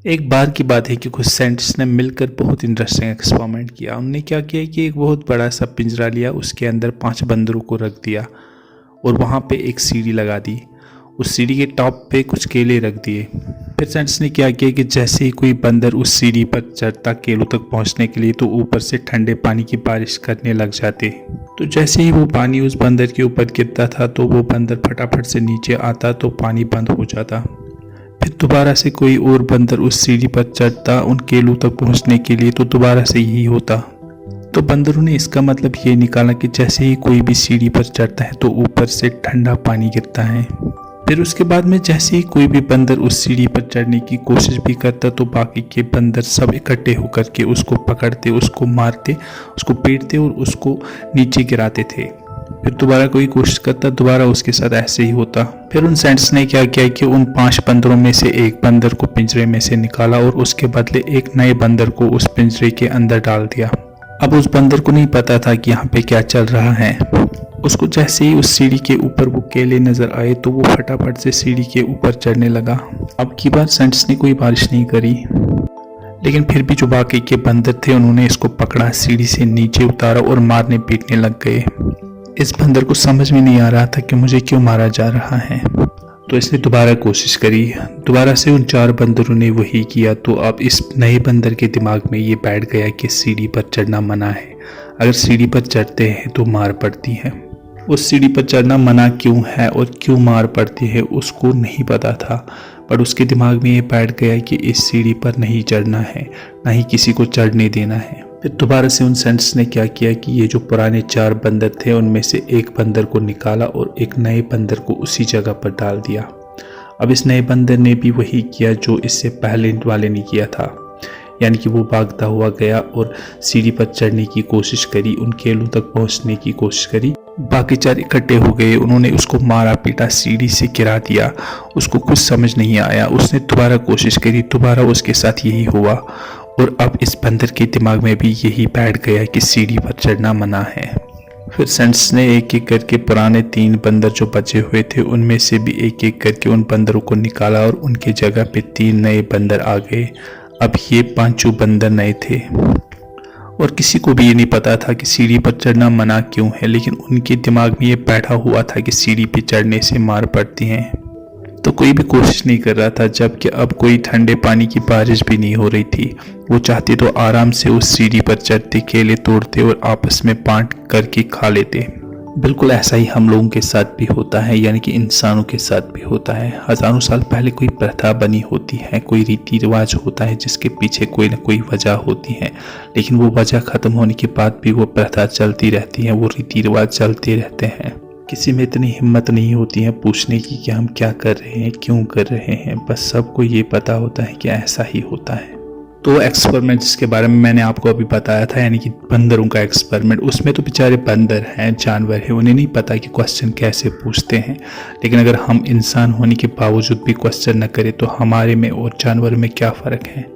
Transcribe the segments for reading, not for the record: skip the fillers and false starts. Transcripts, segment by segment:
एक बार की बात है कि कुछ साइंटिस्ट ने मिलकर बहुत इंटरेस्टिंग एक्सपेरिमेंट किया। उन्होंने क्या किया कि एक बहुत बड़ा सा पिंजरा लिया, उसके अंदर 5 बंदरों को रख दिया और वहाँ पे एक सीढ़ी लगा दी। उस सीढ़ी के टॉप पे कुछ केले रख दिए। फिर साइंटिस्ट ने क्या किया कि जैसे ही कोई बंदर उस सीढ़ी पर चढ़ता केलों तक पहुँचने के लिए, तो ऊपर से ठंडे पानी की बारिश करने लग जाते। तो जैसे ही वो पानी उस बंदर के ऊपर गिरता था तो वो बंदर फटाफट से नीचे आता तो पानी बंद हो जाता। फिर दोबारा से कोई और बंदर उस सीढ़ी पर चढ़ता उन केलों तक पहुंचने के लिए, तो दोबारा से यही होता। तो बंदरों ने इसका मतलब ये निकाला कि जैसे ही कोई भी सीढ़ी पर चढ़ता है तो ऊपर से ठंडा पानी गिरता है। फिर उसके बाद में जैसे ही कोई भी बंदर उस सीढ़ी पर चढ़ने की कोशिश भी करता तो बाकी के बंदर सब इकट्ठे होकर के उसको पकड़ते, उसको मारते, उसको पीटते और उसको नीचे गिराते थे। फिर दोबारा कोई कोशिश करता, दोबारा उसके साथ ऐसे ही होता। फिर उन साइंटिस्ट ने क्या किया कि उन 5 बंदरों में से एक बंदर को पिंजरे में से निकाला और उसके बदले एक नए बंदर को उस पिंजरे के अंदर डाल दिया। अब उस बंदर को नहीं पता था कि यहाँ पे क्या चल रहा है। उसको जैसे ही उस सीढ़ी के ऊपर वो केले नजर आए तो वो फटाफट से सीढ़ी के ऊपर चढ़ने लगा। अब की बार साइंटिस्ट ने कोई बारिश नहीं करी, लेकिन फिर भी जो बाकी के बंदर थे उन्होंने इसको पकड़ा, सीढ़ी से नीचे उतारा और मारने पीटने लग गए। इस बंदर को समझ में नहीं आ रहा था कि मुझे क्यों मारा जा रहा है, तो इसने दोबारा कोशिश करी। दोबारा से उन 4 बंदरों ने वही किया। तो अब इस नए बंदर के दिमाग में ये बैठ गया कि सीढ़ी पर चढ़ना मना है, अगर सीढ़ी पर चढ़ते हैं तो मार पड़ती है। उस सीढ़ी पर चढ़ना मना क्यों है और क्यों मार पड़ती है उसको नहीं पता था, पर उसके दिमाग में ये बैठ गया कि इस सीढ़ी पर नहीं चढ़ना है, ना ही किसी को चढ़ने देना है। फिर दोबारा से उन साइंटिस्ट ने क्या किया कि ये जो पुराने 4 बंदर थे उनमें से एक बंदर को निकाला और एक नए बंदर को उसी जगह पर डाल दिया। अब इस नए बंदर ने भी वही किया जो इससे पहले वाले ने किया था, यानी कि वो भागता हुआ गया और सीढ़ी पर चढ़ने की कोशिश करी, उन केलों तक पहुंचने की कोशिश करी। बाकी 4 इकट्ठे हो गए, उन्होंने उसको मारा पीटा, सीढ़ी से गिरा दिया। उसको कुछ समझ नहीं आया, उसने दोबारा कोशिश करी, दोबारा उसके साथ यही हुआ। और अब इस बंदर के दिमाग में भी यही बैठ गया कि सीढ़ी पर चढ़ना मना है। फिर साइंटिस्ट ने एक एक करके पुराने 3 बंदर जो बचे हुए थे उनमें से भी एक एक करके उन बंदरों को निकाला और उनके जगह पे 3 नए बंदर आ गए। अब ये 5 बंदर नए थे और किसी को भी ये नहीं पता था कि सीढ़ी पर चढ़ना मना क्यों है, लेकिन उनके दिमाग में ये बैठा हुआ था कि सीढ़ी पर चढ़ने से मार पड़ती है। तो कोई भी कोशिश नहीं कर रहा था, जबकि अब कोई ठंडे पानी की बारिश भी नहीं हो रही थी। वो चाहते तो आराम से उस सीढ़ी पर चढ़ते, केले तोड़ते और आपस में बांट करके खा लेते। बिल्कुल ऐसा ही हम लोगों के साथ भी होता है, यानी कि इंसानों के साथ भी होता है। हजारों साल पहले कोई प्रथा बनी होती है, कोई रीति रिवाज होता है जिसके पीछे कोई ना कोई वजह होती है, लेकिन वो वजह खत्म होने के बाद भी वो प्रथा चलती रहती है, वो रीति रिवाज चलते रहते हैं। किसी में इतनी हिम्मत नहीं होती है पूछने की कि हम क्या कर रहे हैं, क्यों कर रहे हैं, बस सबको ये पता होता है कि ऐसा ही होता है। तो एक्सपेरिमेंट जिसके बारे में मैंने आपको अभी बताया था, यानी कि बंदरों का एक्सपेरिमेंट, उसमें तो बेचारे बंदर हैं, जानवर हैं, उन्हें नहीं पता कि क्वेश्चन कैसे पूछते हैं। लेकिन अगर हम इंसान होने के बावजूद भी क्वेश्चन न करें तो हमारे में और जानवर में क्या फ़र्क है,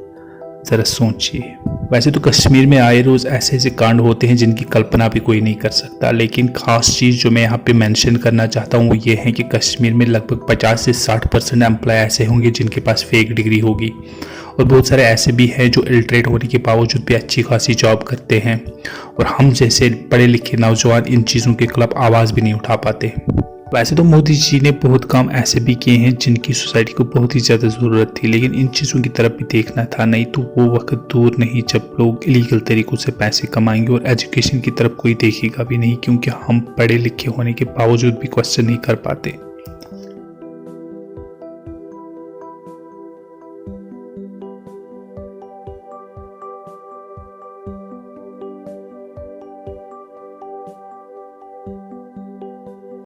ज़रा सोचिए। वैसे तो कश्मीर में आए रोज़ ऐसे ऐसे कांड होते हैं जिनकी कल्पना भी कोई नहीं कर सकता, लेकिन ख़ास चीज़ जो मैं यहाँ पे मेंशन करना चाहता हूँ वो ये है कि कश्मीर में लगभग 50 से 60% एम्प्लॉय ऐसे होंगे जिनके पास फेक डिग्री होगी, और बहुत सारे ऐसे भी हैं जो इलिटरेट होने के बावजूद भी अच्छी खासी जॉब करते हैं, और हम जैसे पढ़े लिखे नौजवान इन चीज़ों के खिलाफ आवाज़ भी नहीं उठा पाते। वैसे तो मोदी जी ने बहुत काम ऐसे भी किए हैं जिनकी सोसाइटी को बहुत ही ज़्यादा ज़रूरत थी, लेकिन इन चीज़ों की तरफ भी देखना था, नहीं तो वो वक्त दूर नहीं जब लोग इलीगल तरीक़ों से पैसे कमाएंगे और एजुकेशन की तरफ कोई देखेगा भी नहीं, क्योंकि हम पढ़े लिखे होने के बावजूद भी क्वेश्चन नहीं कर पाते।